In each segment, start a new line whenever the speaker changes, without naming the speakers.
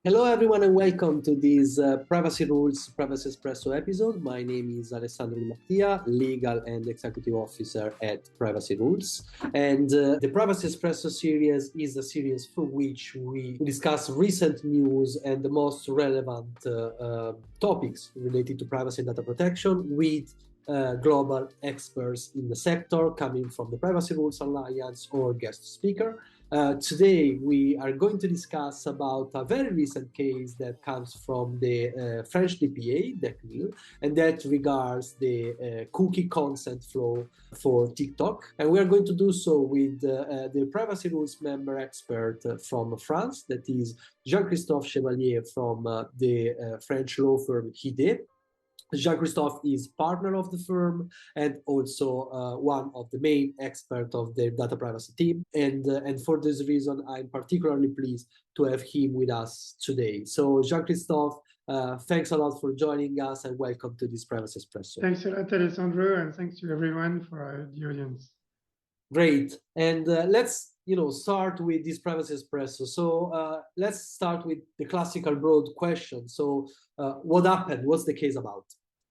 Hello, everyone, and welcome to this Privacy Rules Privacy Espresso episode. My name is Alessandro Di Mattia, Legal and Executive Officer at Privacy Rules. And the Privacy Espresso series is a series for which we discuss recent news and the most relevant topics related to privacy and data protection with global experts in the sector coming from the Privacy Rules Alliance or guest speaker. Today, we are going to discuss about a very recent case that comes from the French DPA, the Cnil, and that regards the cookie consent flow for TikTok. And we are going to do so with the Privacy Rules member expert from France, that is Jean-Christophe Chevalier from the French law firm Ydès. Jean-Christophe is partner of the firm and also one of the main experts of the data privacy team. And for this reason, I'm particularly pleased to have him with us today. So Jean-Christophe, thanks a lot for joining us and welcome to this Privacy Espresso.
Thanks a lot, Alessandro, and thanks to everyone for the audience.
Great. And let's start with this Privacy Espresso. So let's start with the classical broad question. So what happened? What's the case about?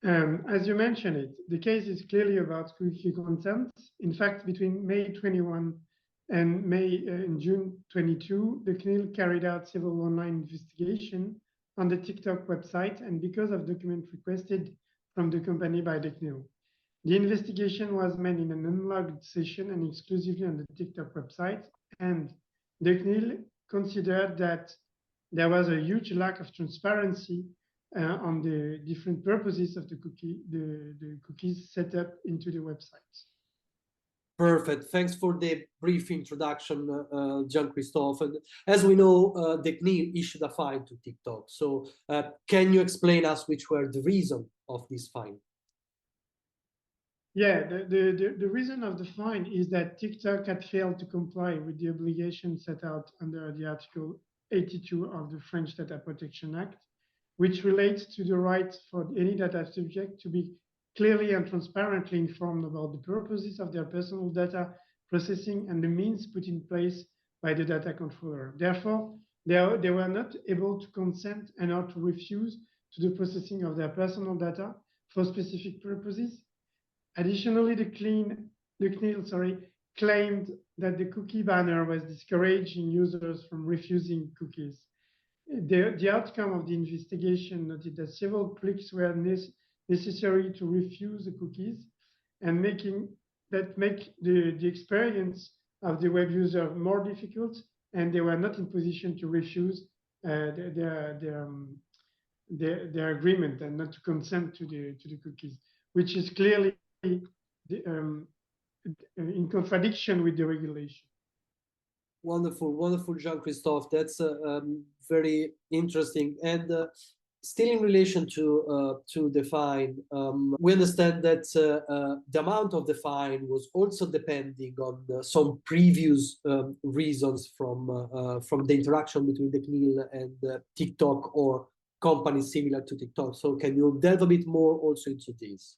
As you mentioned it, the case is clearly about cookie consent. In fact, between May 21 and June 22, the Cnil carried out several online investigations on the TikTok website and because of documents requested from the company by the Cnil. The investigation was made in an unlogged session and exclusively on the TikTok website, and the CNIL considered that there was a huge lack of transparency on the different purposes of the cookies set up into the website.
Perfect. Thanks for the brief introduction, Jean-Christophe. And as we know, the CNIL issued a fine to TikTok. So can you explain us which were the reason of this fine?
Yeah, the reason of the fine is that TikTok had failed to comply with the obligation set out under the Article 82 of the French Data Protection Act, which relates to the right for any data subject to be clearly and transparently informed about the purposes of their personal data processing and the means put in place by the data controller. Therefore, they were not able to consent and or to refuse to the processing of their personal data for specific purposes. Additionally, the CNIL claimed that the cookie banner was discouraging users from refusing cookies. The outcome of the investigation noted that several clicks were necessary to refuse the cookies and make the experience of the web user more difficult, and they were not in position to refuse their agreement and not to consent to the cookies, which is clearly in contradiction with the regulation.
Wonderful, Jean-Christophe. That's very interesting. And still in relation to the fine, we understand that the amount of the fine was also depending on some previous reasons from the interaction between the CNIL and TikTok or companies similar to TikTok. So can you delve a bit more also into this?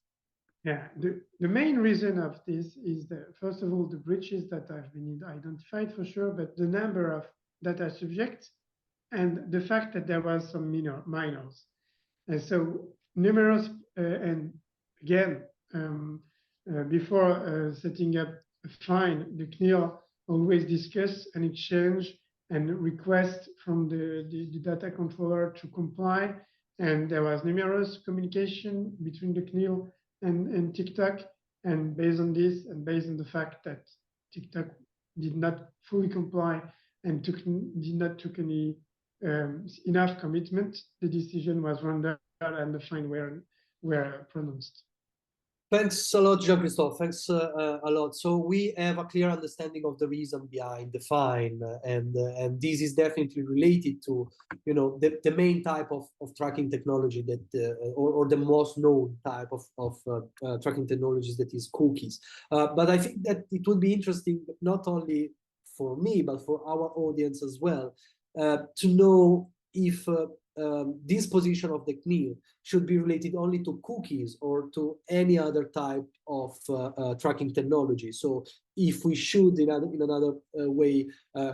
Yeah, the main reason of this is that, first of all, the breaches that have been identified for sure, but the number of data subjects and the fact that there was some minors. And so numerous, and again, before setting up a fine, the CNIL always discuss and exchange and request from the data controller to comply. And there was numerous communication between the CNIL and TikTok, and based on this, and based on the fact that TikTok did not fully comply and did not take any enough commitment, the decision was rendered and the fine were pronounced.
Thanks a lot, Jean-Christophe. Thanks a lot. So we have a clear understanding of the reason behind the fine, and this is definitely related to the main type of tracking technology that or the most known type of tracking technologies, that is cookies. But I think that it would be interesting not only for me but for our audience as well to know if this position of the CNIL should be related only to cookies or to any other type of tracking technology. So if we should, in another way,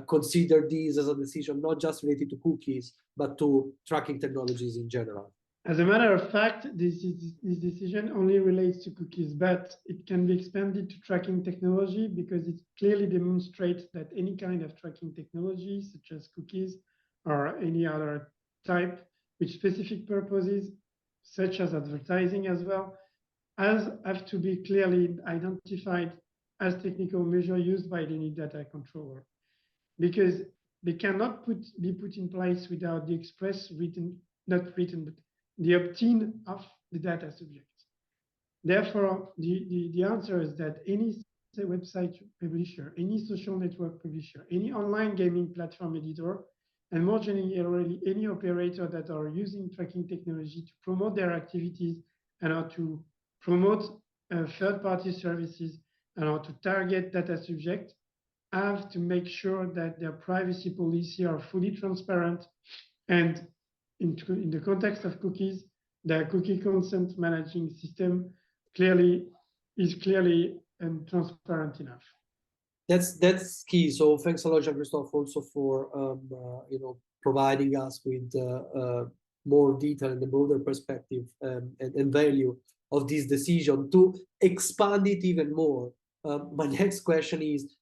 consider this as a decision not just related to cookies, but to tracking technologies in general.
As a matter of fact, this decision only relates to cookies, but it can be expanded to tracking technology because it clearly demonstrates that any kind of tracking technology, such as cookies or any other type with specific purposes, such as advertising as well, have to be clearly identified as technical measure used by any data controller, because they cannot be put in place without the express written, not written, but the opt-in of the data subject. Therefore, the answer is that any website publisher, any social network publisher, any online gaming platform editor, and more generally, any operator that are using tracking technology to promote their activities and how to promote third-party services and how to target data subjects, have to make sure that their privacy policy are fully transparent, and in the context of cookies, the cookie consent managing system is clearly and transparent enough.
That's key. So thanks a lot, Jean-Christophe, also for providing us with more detail and a broader perspective and value of this decision. To expand it even more, my next question is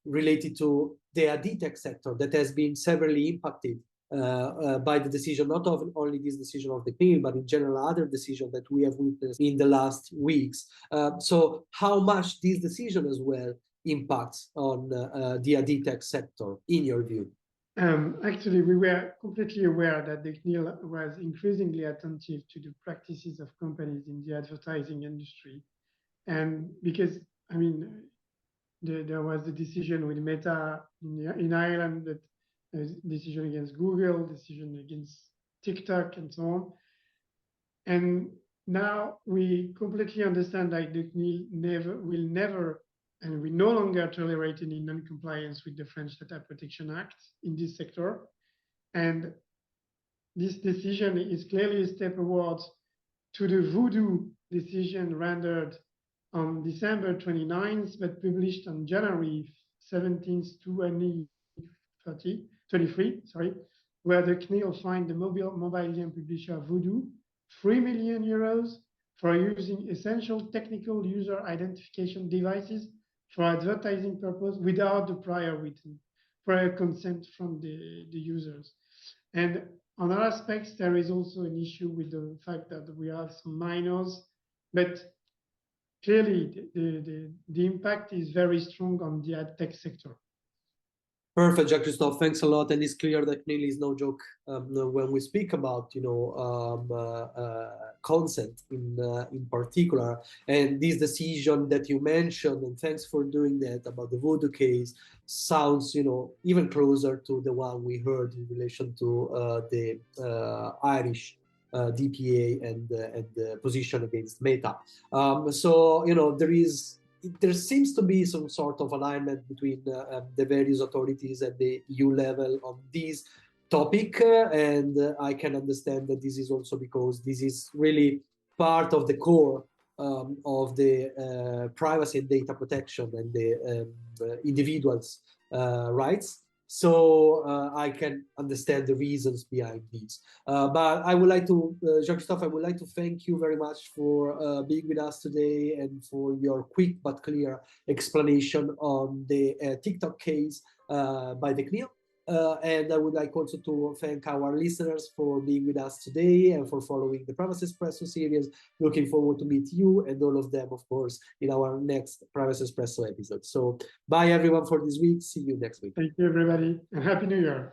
related to the AdTech sector that has been severely impacted by the decision, not only this decision of the Cnil, but in general other decisions that we have witnessed in the last weeks. So how much this decision as well impacts on the AdTech sector, in your view?
Actually, we were completely aware that the Cnil was increasingly attentive to the practices of companies in the advertising industry. And because, I mean, there was the decision with Meta in Ireland, that decision against Google, decision against TikTok, and so on. And now we completely understand that the Cnil will never, and we no longer tolerate any non-compliance with the French Data Protection Act in this sector. And this decision is clearly a step towards to the voodoo decision rendered on December 29th, but published on January 17th, 2023, where the Cnil fined the mobile game publisher Voodoo €3 million for using essential technical user identification devices for advertising purpose without the prior consent from the users. And on other aspects, there is also an issue with the fact that we have some minors, but clearly the impact is very strong on the ad tech sector.
Perfect, Jean-Christophe. Thanks a lot. And it's clear that Cnil is no joke when we speak about consent in particular. And this decision that you mentioned, and thanks for doing that, about the Voodoo case, sounds even closer to the one we heard in relation to the Irish DPA and the position against Meta. So there seems to be some sort of alignment between the various authorities at the EU level on this topic, and I can understand that this is also because this is really part of the core of the privacy and data protection and the individuals' rights. So I can understand the reasons behind this. But I would like to, Jean-Christophe, I would like to thank you very much for being with us today and for your quick but clear explanation on the TikTok case by the Cnil. And I would like also to thank our listeners for being with us today and for following the Privacy Espresso series. Looking forward to meet you and all of them, of course, in our next Privacy Espresso episode. So bye everyone for this week. See you next week.
Thank you, everybody, and Happy New Year.